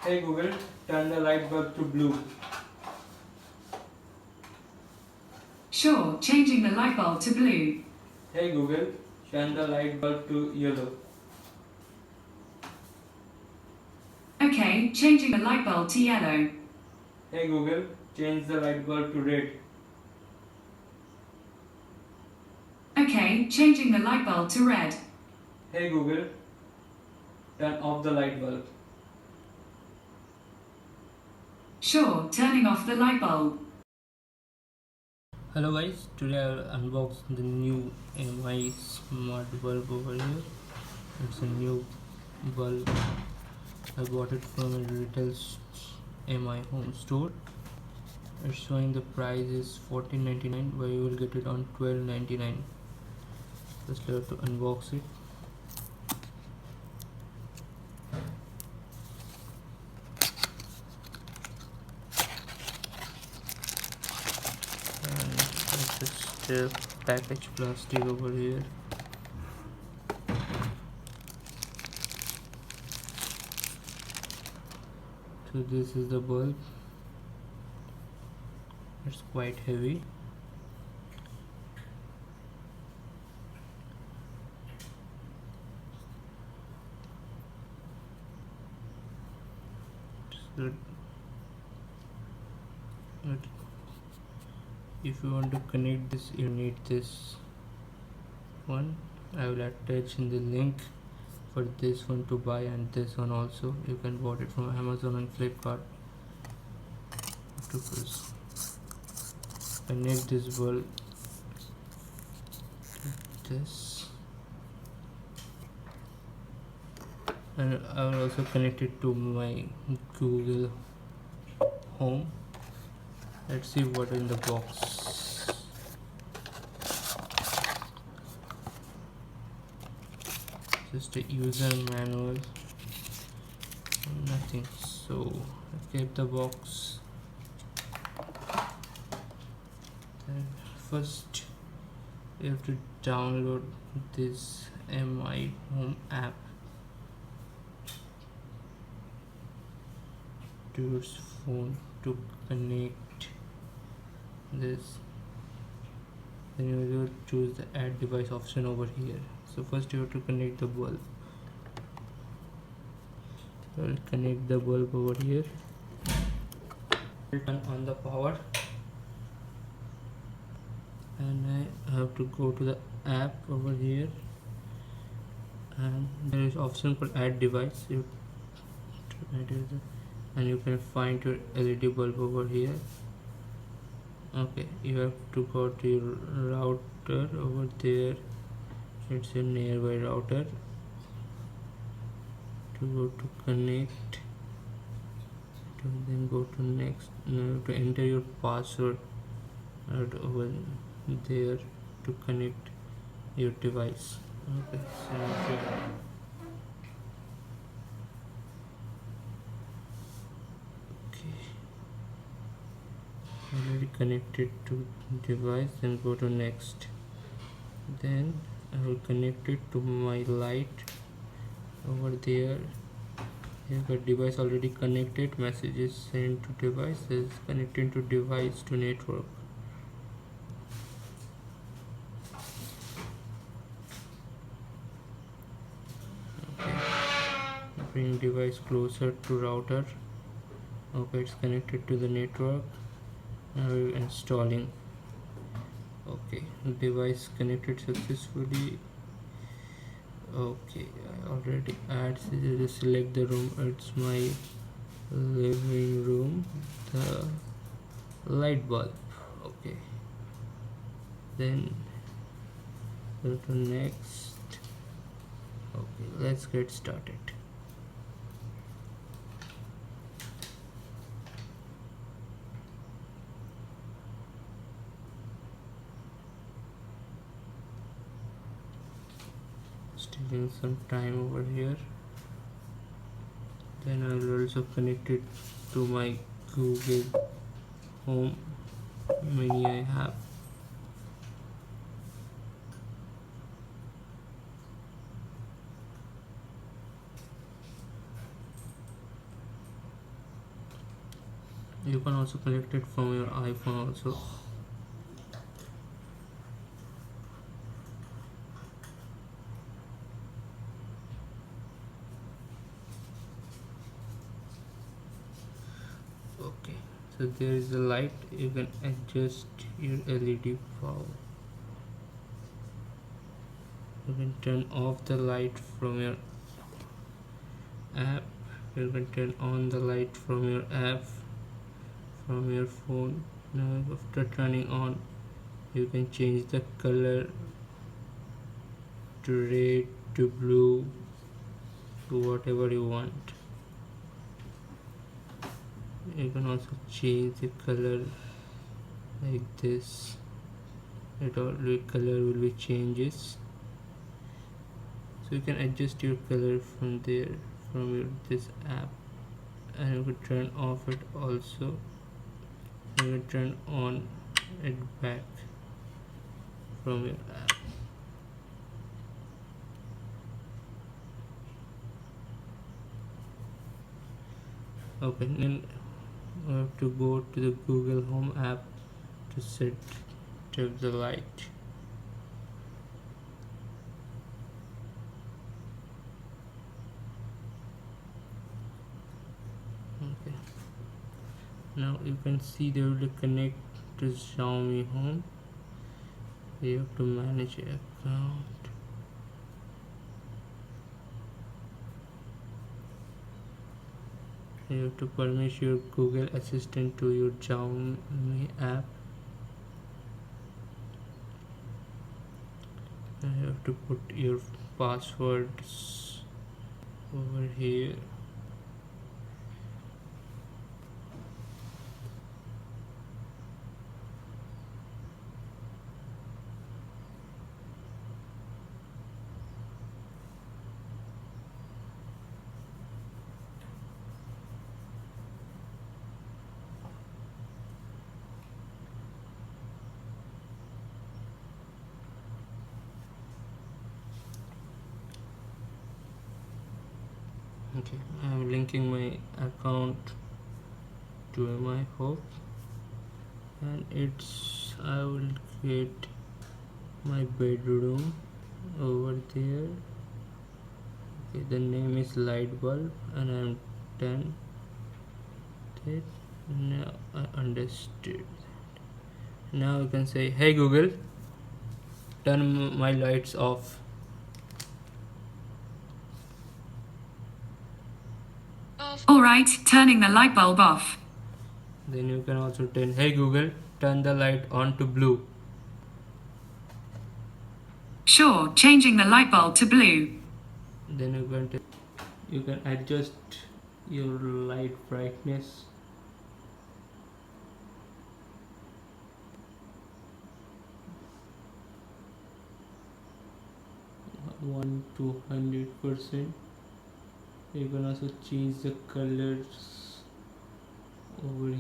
Hey Google, turn the light bulb to blue. Sure, changing the light bulb to blue. Hey Google, turn the light bulb to yellow. Okay, changing the light bulb to yellow. Hey Google, change the light bulb to red. Okay, changing the light bulb to red. Hey Google, turn off the light bulb. Sure, turning off the light bulb. Hello guys, today I will unbox the new MI smart bulb over here. It's a new bulb. I bought it from a retail MI home store. It's showing the price is $14.99, but you will get it on $12.99. Just have to unbox it. And it's just a package plastic over here. So this is the bulb. It's quite heavy. So, if you want to connect this, you need this one. I will attach in the link for this one to buy, and this one also. You can bought it from Amazon and Flipkart. To first connect this bulb to this, and I will also connect it to my Google Home. Let's see what is in the box. Just a user manual, nothing. So I kept the box. Then first you have to download this MI Home app to your phone to connect this. Then you will choose the add device option over here. So first you have to connect the bulb. I will connect the bulb over here. Turn on the power, and I have to go to the app over here, and there is option for add device. And you can find your LED bulb over here. Okay, you have to go to your router over there. It's a nearby router. To go to connect, to then go to next. To enter your password over there to connect your device. Okay, so already connected to device. Then go to next. Then I will connect it to my light over there. You have device already connected. Message is sent to device, is connecting to device to network. Okay, bring device closer to router. Okay, it's connected to the network. Now we're installing. Okay, device connected successfully. Okay, I already add. Just select the room. It's my living room. The light bulb. Okay, then go to next. Okay, let's get started. Taking some time over here. Then I will also connect it to my Google Home Mini I have. You can also connect it from your iPhone also. Okay, so there is the light. You can adjust your LED power. You can turn off the light from your app. You can turn on the light from your app, from your phone. Now after turning on, you can change the color to red, to blue, to whatever you want. You can also change the color like this. It all the color will be changes. So you can adjust your color from there, from this app, and you can turn off it also. You can turn on it back from your app. Okay, then we have to go to the Google Home app to set up the light. Okay, now you can see there will connect to Xiaomi Home. You have to manage your account. You have to permit your Google Assistant to your Xiaomi app. And you have to put your passwords over here. Okay, I am linking my account to my home, and I will create my bedroom over there. Okay, the name is light bulb, and I am done it. Now I understood. Now you can say, hey Google, turn my lights off. Alright, turning the light bulb off. Then you can also tell, hey Google, turn the light on to blue. Sure, changing the light bulb to blue. Then you can adjust your light brightness. One to 100%. You can also change the colors over